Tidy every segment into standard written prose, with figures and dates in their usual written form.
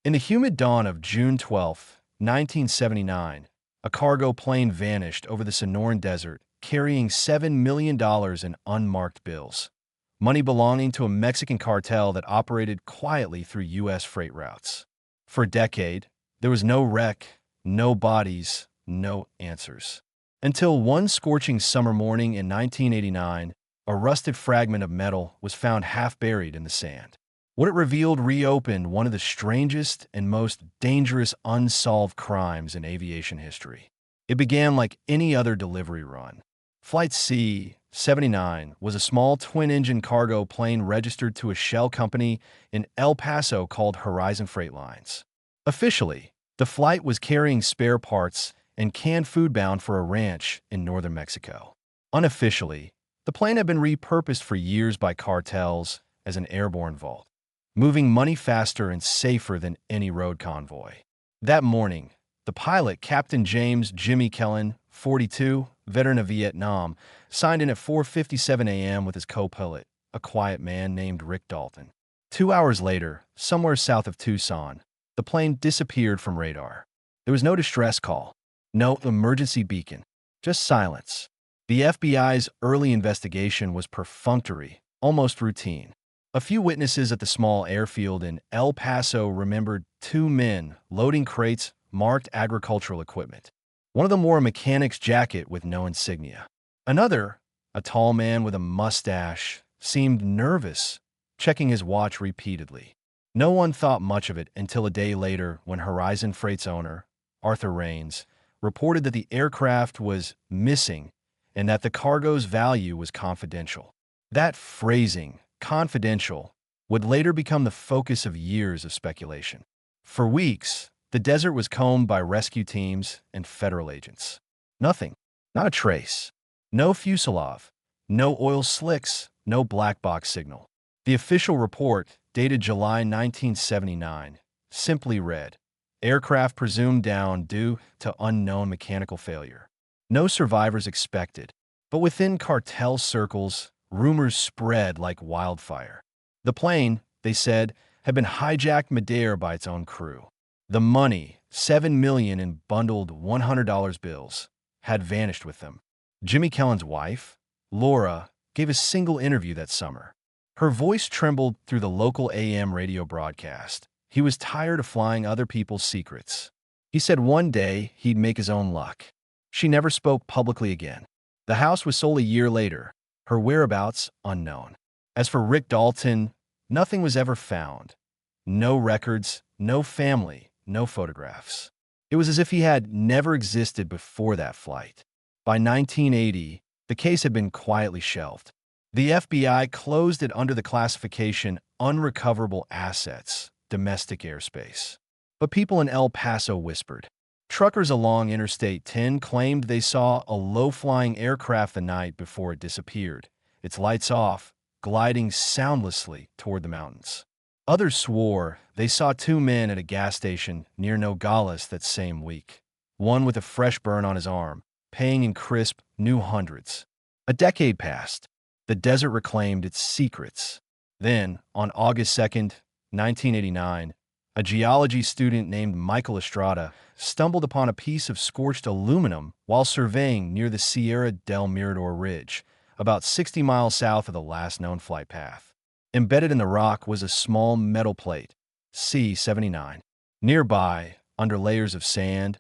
In the humid dawn of June 12, 1979, a cargo plane vanished over the Sonoran Desert, carrying $7 million in unmarked bills, money belonging to a Mexican cartel that operated quietly through U.S. freight routes. For a decade, there was no wreck, no bodies, no answers. Until one scorching summer morning in 1989, a rusted fragment of metal was found half buried in the sand. What it revealed reopened one of the strangest and most dangerous unsolved crimes in aviation history. It began like any other delivery run. Flight C-79 was a small twin-engine cargo plane registered to a shell company in El Paso called Horizon Freight Lines. Officially, the flight was carrying spare parts and canned food bound for a ranch in northern Mexico. Unofficially, the plane had been repurposed for years by cartels as an airborne vault, moving money faster and safer than any road convoy. That morning, the pilot, Captain James "Jimmy" Kellen, 42, veteran of Vietnam, signed in at 4:57 a.m. with his co-pilot, a quiet man named Rick Dalton. 2 hours later, somewhere south of Tucson, the plane disappeared from radar. There was no distress call, no emergency beacon, just silence. The FBI's early investigation was perfunctory, almost routine. A few witnesses at the small airfield in El Paso remembered two men loading crates marked agricultural equipment. One of them wore a mechanic's jacket with no insignia. Another, a tall man with a mustache, seemed nervous, checking his watch repeatedly. No one thought much of it until a day later when Horizon Freight's owner, Arthur Raines, reported that the aircraft was missing and that the cargo's value was confidential. That phrasing, confidential, would later become the focus of years of speculation. For weeks, the desert was combed by rescue teams and federal agents. Nothing, not a trace. No fuselage, no oil slicks, no black box signal. The official report, dated July 1979, simply read, "Aircraft presumed down due to unknown mechanical failure." No survivors expected, but within cartel circles, rumors spread like wildfire. The plane, they said, had been hijacked midair by its own crew. The money, $7 million in bundled $100 bills, had vanished with them. Jimmy Kellen's wife, Laura, gave a single interview that summer. Her voice trembled through the local AM radio broadcast. He was tired of flying other people's secrets. He said one day he'd make his own luck. She never spoke publicly again. The house was sold a year later, her whereabouts unknown. As for Rick Dalton, nothing was ever found. No records, no family, no photographs. It was as if he had never existed before that flight. By 1980, the case had been quietly shelved. The FBI closed it under the classification unrecoverable assets, domestic airspace. But people in El Paso whispered. Truckers along Interstate 10 claimed they saw a low-flying aircraft the night before it disappeared, its lights off, gliding soundlessly toward the mountains. Others swore they saw two men at a gas station near Nogales that same week, one with a fresh burn on his arm, paying in crisp new hundreds. A decade passed. The desert reclaimed its secrets. Then, on August 2nd, 1989, a geology student named Michael Estrada stumbled upon a piece of scorched aluminum while surveying near the Sierra del Mirador Ridge, about 60 miles south of the last known flight path. Embedded in the rock was a small metal plate, C-79. Nearby, under layers of sand,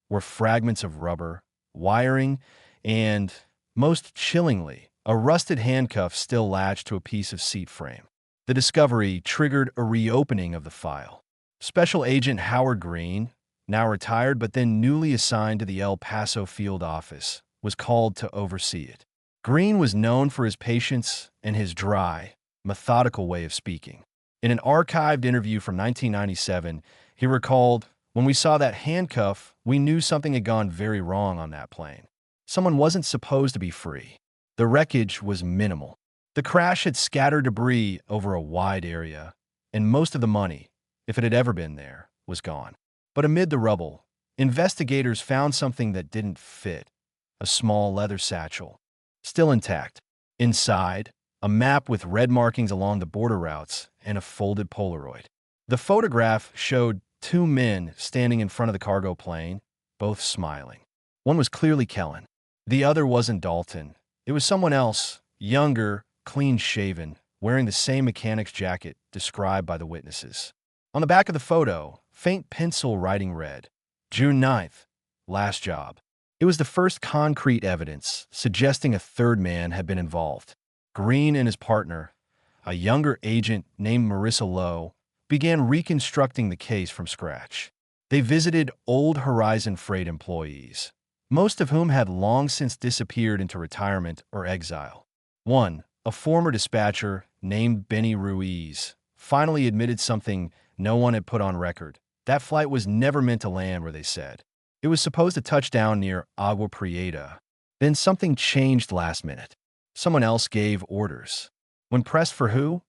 were fragments of rubber, wiring, and, most chillingly, a rusted handcuff still latched to a piece of seat frame. The discovery triggered a reopening of the file. Special Agent Howard Green, now retired but then newly assigned to the El Paso field office, was called to oversee it. Green was known for his patience and his dry, methodical way of speaking. In an archived interview from 1997, he recalled, "When we saw that handcuff, we knew something had gone very wrong on that plane. Someone wasn't supposed to be free." The wreckage was minimal. The crash had scattered debris over a wide area, and most of the money, if it had ever been there, was gone. But amid the rubble, investigators found something that didn't fit, a small leather satchel, still intact. Inside, a map with red markings along the border routes and a folded Polaroid. The photograph showed two men standing in front of the cargo plane, both smiling. One was clearly Kellen. The other wasn't Dalton. It was someone else, younger, clean-shaven, wearing the same mechanic's jacket described by the witnesses. On the back of the photo, faint pencil writing read, June 9th, last job. It was the first concrete evidence suggesting a third man had been involved. Green and his partner, a younger agent named Marissa Lowe, began reconstructing the case from scratch. They visited old Horizon Freight employees, most of whom had long since disappeared into retirement or exile. One, a former dispatcher named Benny Ruiz, finally admitted something no one had put on record. That flight was never meant to land where they said. It was supposed to touch down near Agua Prieta. Then something changed last minute. Someone else gave orders. When pressed for who,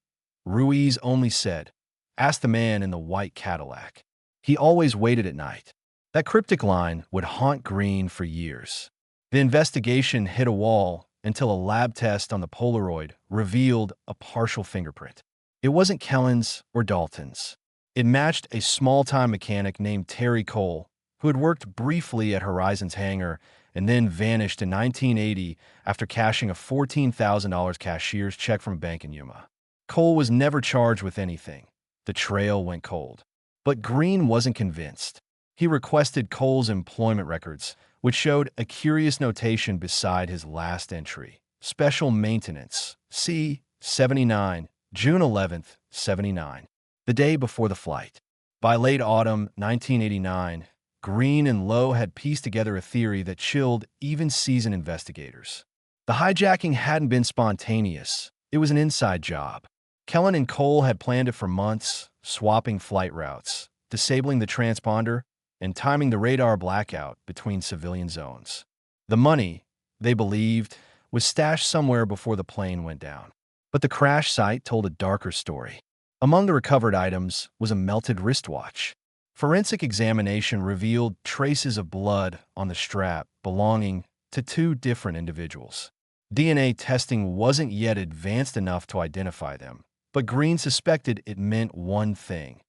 Ruiz only said, ask the man in the white Cadillac. He always waited at night. That cryptic line would haunt Green for years. The investigation hit a wall until a lab test on the Polaroid revealed a partial fingerprint. It wasn't Kellen's or Dalton's. It matched a small-time mechanic named Terry Cole, who had worked briefly at Horizon's hangar and then vanished in 1980 after cashing a $14,000 cashier's check from a bank in Yuma. Cole was never charged with anything. The trail went cold. But Green wasn't convinced. He requested Cole's employment records, which showed a curious notation beside his last entry. Special maintenance, C-79, June 11th, 79, the day before the flight. By late autumn 1989, Green and Lowe had pieced together a theory that chilled even seasoned investigators. The hijacking hadn't been spontaneous. It was an inside job. Kellen and Cole had planned it for months, swapping flight routes, disabling the transponder, and timing the radar blackout between civilian zones. The money, they believed, was stashed somewhere before the plane went down. But the crash site told a darker story. Among the recovered items was a melted wristwatch. Forensic examination revealed traces of blood on the strap belonging to two different individuals. DNA testing wasn't yet advanced enough to identify them, but Green suspected it meant one thing.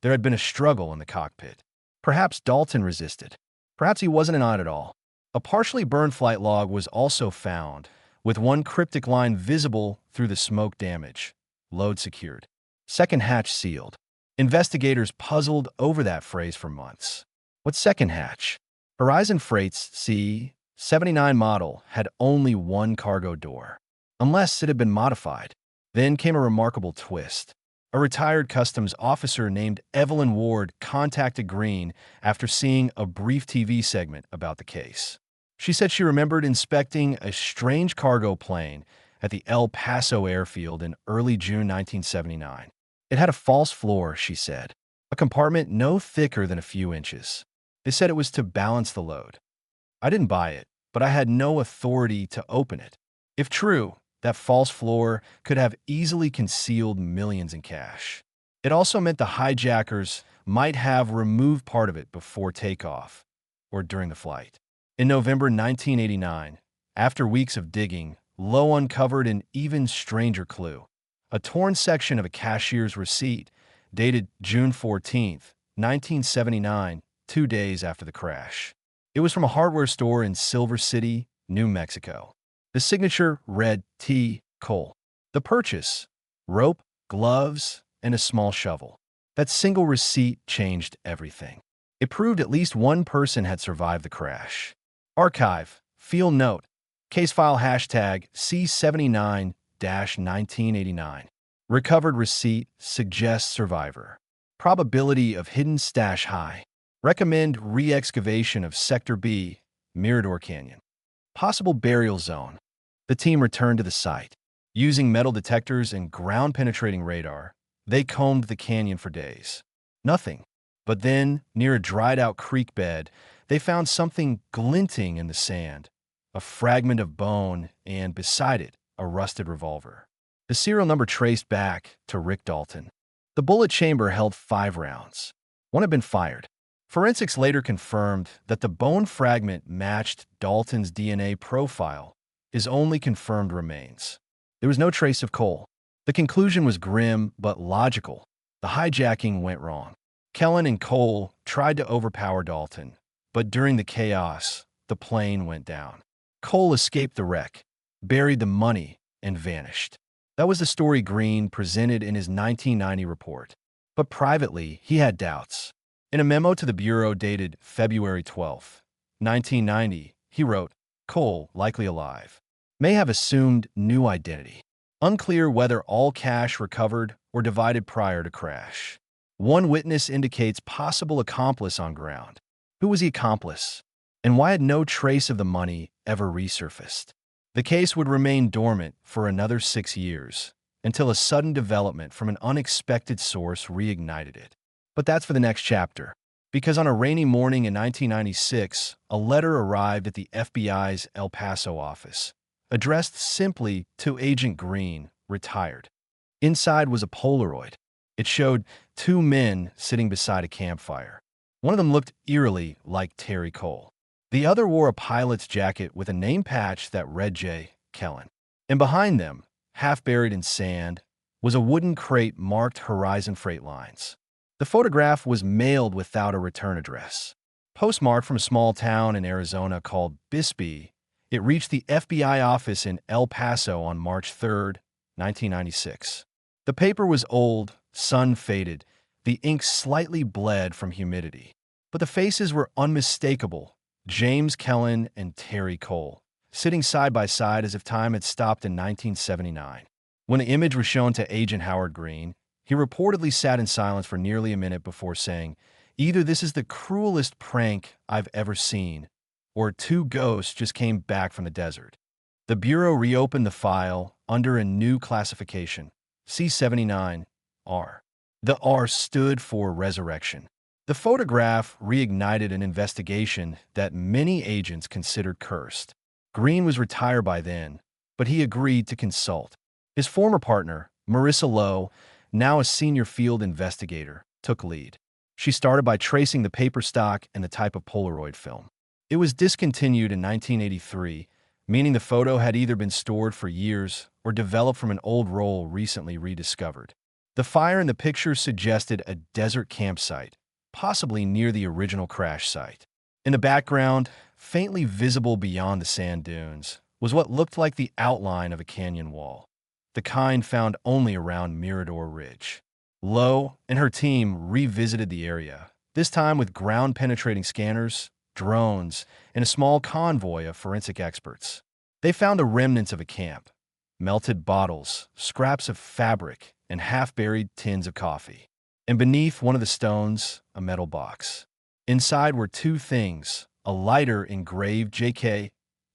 There had been a struggle in the cockpit. Perhaps Dalton resisted. Perhaps he wasn't on at all. A partially burned flight log was also found, with one cryptic line visible through the smoke damage. Load secured. Second hatch sealed. Investigators puzzled over that phrase for months. What second hatch? Horizon Freight's C-79 model had only one cargo door, unless it had been modified. Then came a remarkable twist. A retired customs officer named Evelyn Ward contacted Green after seeing a brief TV segment about the case. She said she remembered inspecting a strange cargo plane at the El Paso airfield in early June 1979. It had a false floor, she said, a compartment no thicker than a few inches. They said it was to balance the load. I didn't buy it, but I had no authority to open it. If true, that false floor could have easily concealed millions in cash. It also meant the hijackers might have removed part of it before takeoff or during the flight. In November 1989, after weeks of digging, Lowe uncovered an even stranger clue. A torn section of a cashier's receipt dated June 14, 1979, 2 days after the crash. It was from a hardware store in Silver City, New Mexico. The signature read T. Cole. The purchase: rope, gloves, and a small shovel. That single receipt changed everything. It proved at least one person had survived the crash. Archive, field note, case file hashtag C79-1989. Recovered receipt suggests survivor. Probability of hidden stash high. Recommend re-excavation of Sector B, Mirador Canyon. Possible burial zone. The team returned to the site. Using metal detectors and ground-penetrating radar, they combed the canyon for days. Nothing. But then, near a dried-out creek bed, they found something glinting in the sand. A fragment of bone and, beside it, a rusted revolver. The serial number traced back to Rick Dalton. The bullet chamber held 5 rounds. One had been fired. Forensics later confirmed that the bone fragment matched Dalton's DNA profile, his only confirmed remains. There was no trace of Cole. The conclusion was grim but logical. The hijacking went wrong. Kellen and Cole tried to overpower Dalton, but during the chaos, the plane went down. Cole escaped the wreck, buried the money, and vanished. That was the story Green presented in his 1990 report. But privately, he had doubts. In a memo to the Bureau dated February 12, 1990, he wrote, Cole, likely alive, may have assumed new identity. Unclear whether all cash recovered or divided prior to crash. One witness indicates possible accomplice on ground. Who was the accomplice? And why had no trace of the money ever resurfaced? The case would remain dormant for another 6 years, until a sudden development from an unexpected source reignited it. But that's for the next chapter. Because on a rainy morning in 1996, a letter arrived at the FBI's El Paso office, addressed simply to Agent Green, retired. Inside was a Polaroid. It showed two men sitting beside a campfire. One of them looked eerily like Terry Cole. The other wore a pilot's jacket with a name patch that read J. Kellen. And behind them, half buried in sand, was a wooden crate marked Horizon Freight Lines. The photograph was mailed without a return address. Postmarked from a small town in Arizona called Bisbee, it reached the FBI office in El Paso on March 3, 1996. The paper was old, sun-faded, the ink slightly bled from humidity. But the faces were unmistakable, James Kellen and Terry Cole, sitting side by side as if time had stopped in 1979. When the image was shown to Agent Howard Green, he reportedly sat in silence for nearly a minute before saying, either this is the cruelest prank I've ever seen, or two ghosts just came back from the desert. The Bureau reopened the file under a new classification, C-79R. The R stood for resurrection. The photograph reignited an investigation that many agents considered cursed. Green was retired by then, but he agreed to consult. His former partner, Marissa Lowe, now a senior field investigator, took lead. She started by tracing the paper stock and the type of Polaroid film. It was discontinued in 1983, meaning the photo had either been stored for years or developed from an old roll recently rediscovered. The fire in the picture suggested a desert campsite, possibly near the original crash site. In the background, faintly visible beyond the sand dunes, was what looked like the outline of a canyon wall, the kind found only around Mirador Ridge. Lowe and her team revisited the area, this time with ground-penetrating scanners, drones, and a small convoy of forensic experts. They found the remnants of a camp, melted bottles, scraps of fabric, and half-buried tins of coffee. And beneath one of the stones, a metal box. Inside were two things, a lighter engraved JK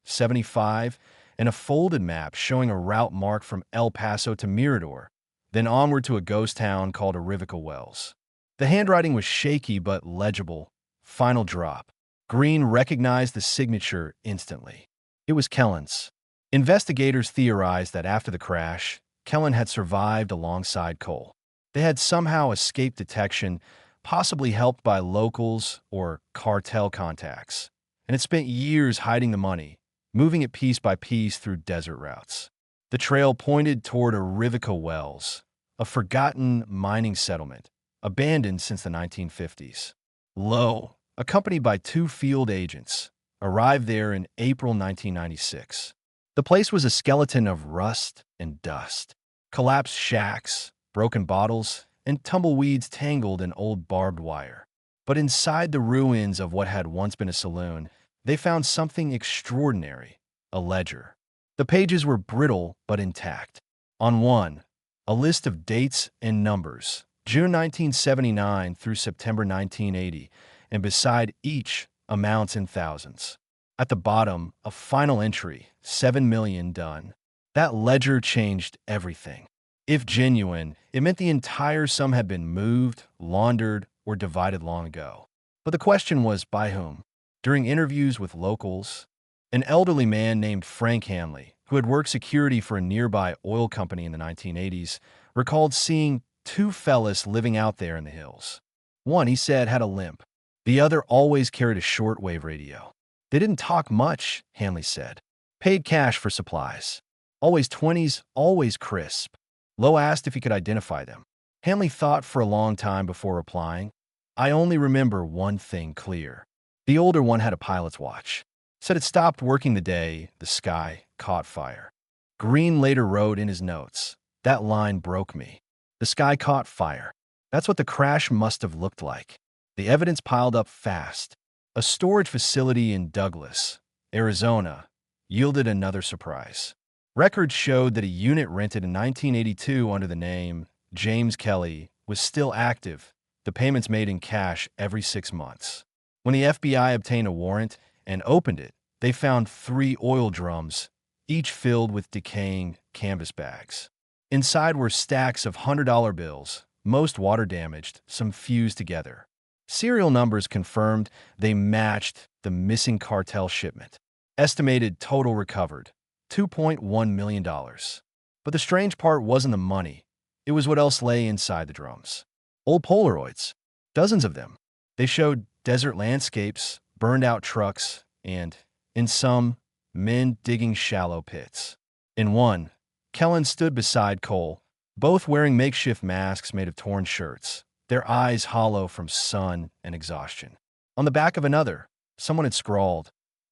75 and a folded map showing a route marked from El Paso to Mirador, then onward to a ghost town called Arivica Wells. The handwriting was shaky but legible. Final drop. Green recognized the signature instantly. It was Kellen's. Investigators theorized that after the crash, Kellen had survived alongside Cole. They had somehow escaped detection, possibly helped by locals or cartel contacts, and had spent years hiding the money, moving it piece by piece through desert routes. The trail pointed toward Arivica Wells, a forgotten mining settlement, abandoned since the 1950s. Lowe, accompanied by two field agents, arrived there in April 1996. The place was a skeleton of rust and dust, collapsed shacks, broken bottles, and tumbleweeds tangled in old barbed wire. But inside the ruins of what had once been a saloon, they found something extraordinary, a ledger. The pages were brittle but intact. On one, a list of dates and numbers, June 1979 through September 1980, and beside each, amounts in thousands. At the bottom, a final entry, 7 million done. That ledger changed everything. If genuine, it meant the entire sum had been moved, laundered, or divided long ago. But the question was, by whom? During interviews with locals, an elderly man named Frank Hanley, who had worked security for a nearby oil company in the 1980s, recalled seeing two fellas living out there in the hills. One, he said, had a limp. The other always carried a shortwave radio. They didn't talk much, Hanley said. Paid cash for supplies. Always 20s, always crisp. Lowe asked if he could identify them. Hanley thought for a long time before replying. I only remember one thing clear. The older one had a pilot's watch. Said it stopped working the day the sky caught fire. Green later wrote in his notes, "That line broke me. The sky caught fire. That's what the crash must have looked like." The evidence piled up fast. A storage facility in Douglas, Arizona, yielded another surprise. Records showed that a unit rented in 1982 under the name James Kelly was still active, the payments made in cash every 6 months. When the FBI obtained a warrant and opened it, they found 3 oil drums, each filled with decaying canvas bags. Inside were stacks of $100 bills, most water-damaged, some fused together. Serial numbers confirmed they matched the missing cartel shipment. Estimated total recovered, $2.1 million. But the strange part wasn't the money. It was what else lay inside the drums. Old Polaroids, dozens of them. They showed desert landscapes, burned-out trucks, and, in some, men digging shallow pits. In one, Kellen stood beside Cole, both wearing makeshift masks made of torn shirts, their eyes hollow from sun and exhaustion. On the back of another, someone had scrawled,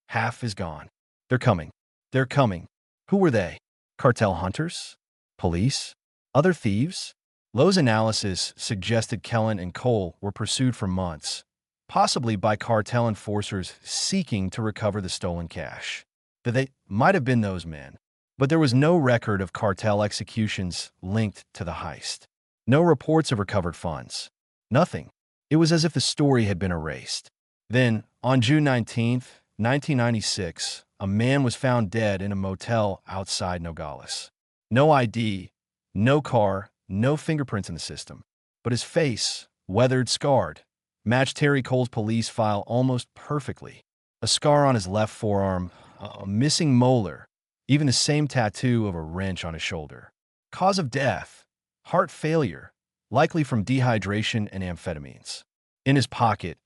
"Half is gone. They're coming. They're coming." Who were they? Cartel hunters? Police? Other thieves? Lowe's analysis suggested Kellen and Cole were pursued for months, possibly by cartel enforcers seeking to recover the stolen cash. That they might have been those men, but there was no record of cartel executions linked to the heist. No reports of recovered funds. Nothing. It was as if the story had been erased. Then, on June 19th, 1996, a man was found dead in a motel outside Nogales. No ID, no car, no fingerprints in the system. But his face, weathered, scarred, matched Terry Cole's police file almost perfectly. A scar on his left forearm, a missing molar, even the same tattoo of a wrench on his shoulder. Cause of death, heart failure, likely from dehydration and amphetamines. In his pocket,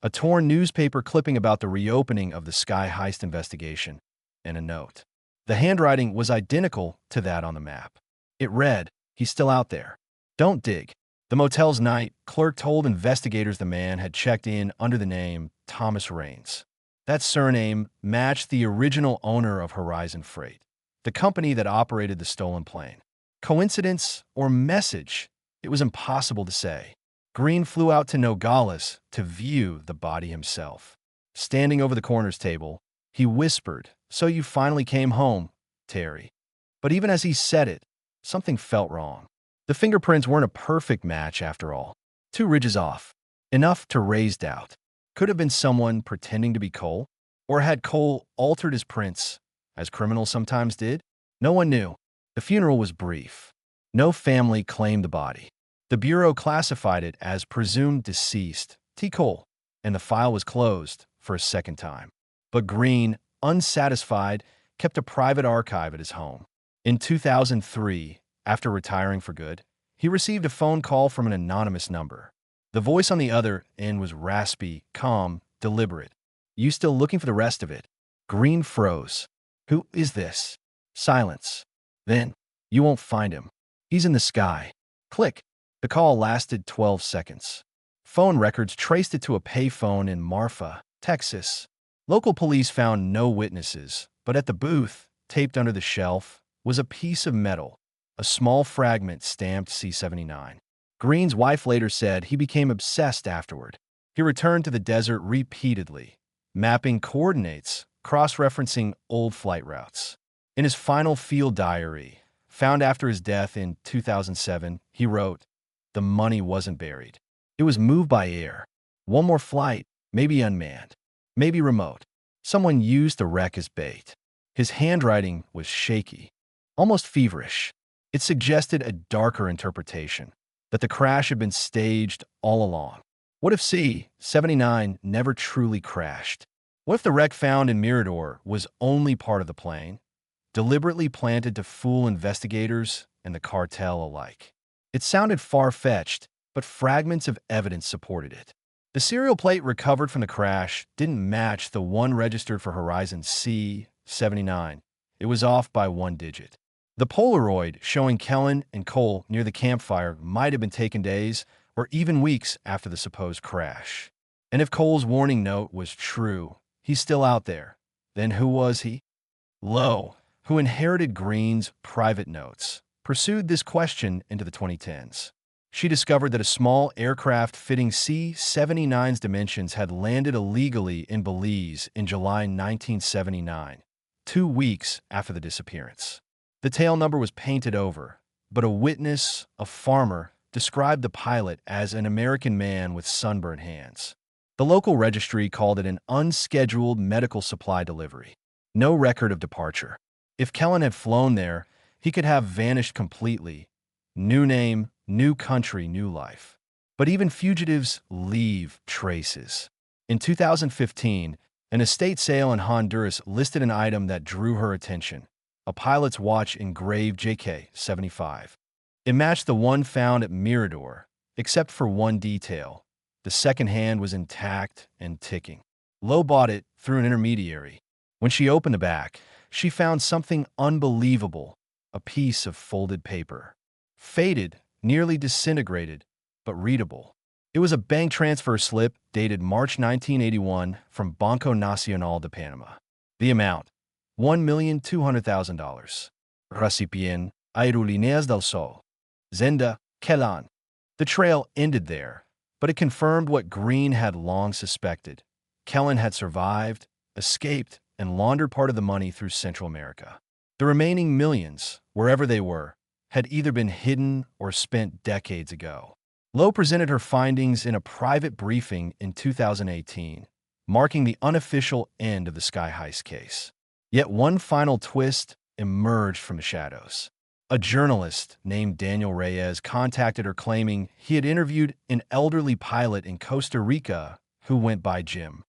a torn newspaper clipping about the reopening of the Sky Heist investigation, and a note. The handwriting was identical to that on the map. It read, "He's still out there. Don't dig." The motel's night clerk told investigators the man had checked in under the name Thomas Raines. That surname matched the original owner of Horizon Freight, the company that operated the stolen plane. Coincidence or message? It was impossible to say. Green flew out to Nogales to view the body himself. Standing over the coroner's table, he whispered, "So you finally came home, Terry." But even as he said it, something felt wrong. The fingerprints weren't a perfect match after all. 2 ridges off. Enough to raise doubt. Could have been someone pretending to be Cole? Or had Cole altered his prints, as criminals sometimes did? No one knew. The funeral was brief. No family claimed the body. The Bureau classified it as presumed deceased, T. Cole, and the file was closed for a second time. But Green, unsatisfied, kept a private archive at his home. In 2003, after retiring for good, he received a phone call from an anonymous number. The voice on the other end was raspy, calm, deliberate. "You still looking for the rest of it?" Green froze. "Who is this?" Silence. Then, "You won't find him. He's in the sky." Click. The call lasted 12 seconds. Phone records traced it to a payphone in Marfa, Texas. Local police found no witnesses, but at the booth, taped under the shelf, was a piece of metal, a small fragment stamped C-79. Green's wife later said he became obsessed afterward. He returned to the desert repeatedly, mapping coordinates, cross-referencing old flight routes. In his final field diary, found after his death in 2007, he wrote, "The money wasn't buried. It was moved by air. One more flight, maybe unmanned, maybe remote. Someone used the wreck as bait." His handwriting was shaky, almost feverish. It suggested a darker interpretation, that the crash had been staged all along. What if C-79 never truly crashed? What if the wreck found in Mirador was only part of the plane, deliberately planted to fool investigators and the cartel alike? It sounded far-fetched, but fragments of evidence supported it. The serial plate recovered from the crash didn't match the one registered for Horizon C-79. It was off by 1 digit. The Polaroid showing Kellen and Cole near the campfire might have been taken days or even weeks after the supposed crash. And if Cole's warning note was true, he's still out there. Then who was he? Lowe, who inherited Green's private notes, pursued this question into the 2010s. She discovered that a small aircraft fitting C-79's dimensions had landed illegally in Belize in July 1979, 2 weeks after the disappearance. The tail number was painted over, but a witness, a farmer, described the pilot as an American man with sunburned hands. The local registry called it an unscheduled medical supply delivery. No record of departure. If Kellen had flown there, he could have vanished completely. New name, new country, new life. But even fugitives leave traces. In 2015, an estate sale in Honduras listed an item that drew her attention: a pilot's watch engraved JK-75. It matched the one found at Mirador, except for one detail. The second hand was intact and ticking. Lowe bought it through an intermediary. When she opened the back, she found something unbelievable: a piece of folded paper. Faded, nearly disintegrated, but readable. It was a bank transfer slip dated March 1981 from Banco Nacional de Panama. The amount: $1,200,000. Recipient: Aerolíneas del Sol. Zenda, Kellen. The trail ended there, but it confirmed what Green had long suspected. Kellen had survived, escaped, and laundered part of the money through Central America. The remaining millions, wherever they were, had either been hidden or spent decades ago. Lowe presented her findings in a private briefing in 2018, marking the unofficial end of the Sky Heist case. Yet one final twist emerged from the shadows. A journalist named Daniel Reyes contacted her claiming he had interviewed an elderly pilot in Costa Rica who went by Jim.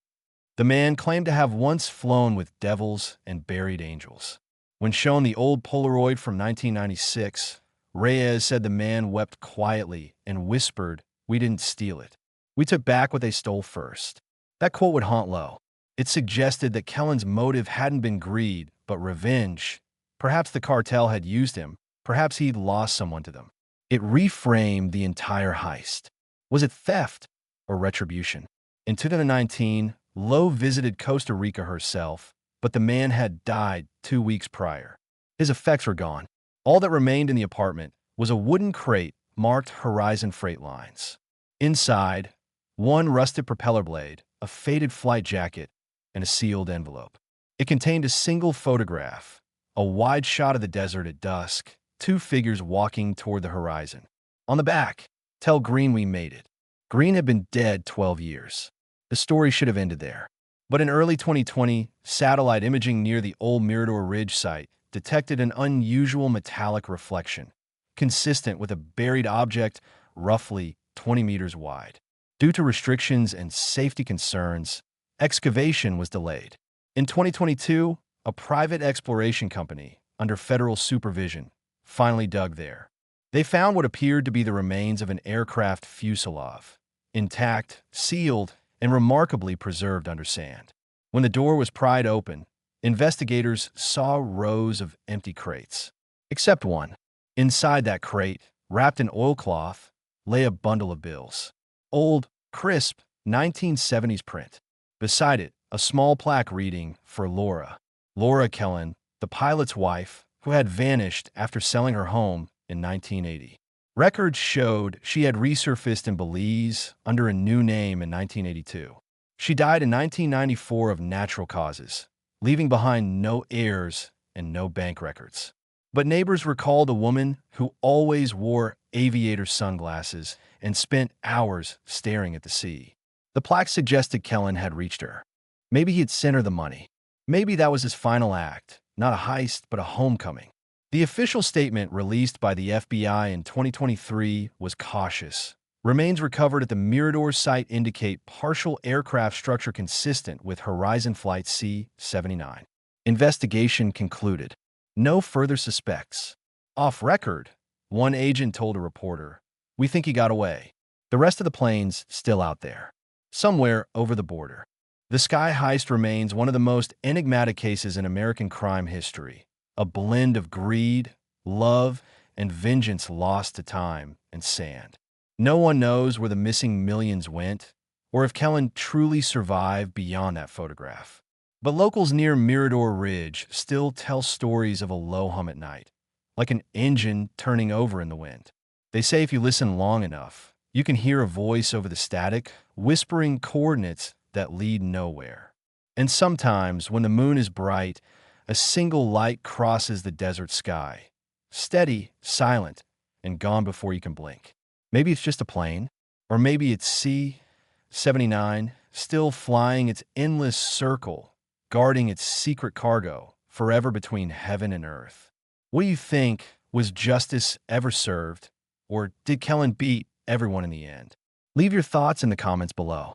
The man claimed to have once flown with devils and buried angels. When shown the old Polaroid from 1996, Reyes said the man wept quietly and whispered, "We didn't steal it. We took back what they stole first." That quote would haunt Lowe. It suggested that Kellen's motive hadn't been greed, but revenge. Perhaps the cartel had used him. Perhaps he'd lost someone to them. It reframed the entire heist. Was it theft or retribution? In 2019, Lowe visited Costa Rica herself, but the man had died 2 weeks prior. His effects were gone. All that remained in the apartment was a wooden crate marked Horizon Freight Lines. Inside, one rusted propeller blade, a faded flight jacket, and a sealed envelope. It contained a single photograph, a wide shot of the desert at dusk, 2 figures walking toward the horizon. On the back, "Tell Green we made it." Green had been dead 12 years. The story should have ended there. But in early 2020, satellite imaging near the old Mirador Ridge site detected an unusual metallic reflection, consistent with a buried object roughly 20 meters wide. Due to restrictions and safety concerns, excavation was delayed. In 2022, a private exploration company, under federal supervision, finally dug there. They found what appeared to be the remains of an aircraft fuselage, intact, sealed, and remarkably preserved under sand. When the door was pried open, investigators saw rows of empty crates. Except one. Inside that crate, wrapped in oilcloth, lay a bundle of bills. Old, crisp, 1970s print. Beside it, a small plaque reading, "For Laura." Laura Kellen, the pilot's wife, who had vanished after selling her home in 1980. Records showed she had resurfaced in Belize under a new name in 1982. She died in 1994 of natural causes, leaving behind no heirs and no bank records. But neighbors recalled a woman who always wore aviator sunglasses and spent hours staring at the sea. The plaque suggested Kellen had reached her. Maybe he had sent her the money. Maybe that was his final act, not a heist, but a homecoming. The official statement released by the FBI in 2023 was cautious. Remains recovered at the Mirador site indicate partial aircraft structure consistent with Horizon Flight C-79. Investigation concluded. No further suspects. Off record, one agent told a reporter, "We think he got away. The rest of the plane's still out there, somewhere over the border." The Sky Heist remains one of the most enigmatic cases in American crime history. A blend of greed, love, and vengeance lost to time and sand. No one knows where the missing millions went, or if Kellen truly survived beyond that photograph. But locals near Mirador Ridge still tell stories of a low hum at night, like an engine turning over in the wind. They say if you listen long enough, you can hear a voice over the static, whispering coordinates that lead nowhere. And sometimes, when the moon is bright, a single light crosses the desert sky, steady, silent, and gone before you can blink. Maybe it's just a plane, or maybe it's C-79 still flying its endless circle, guarding its secret cargo, forever between heaven and earth. What do you think? Was justice ever served? Or did Kellen beat everyone in the end? Leave your thoughts in the comments below.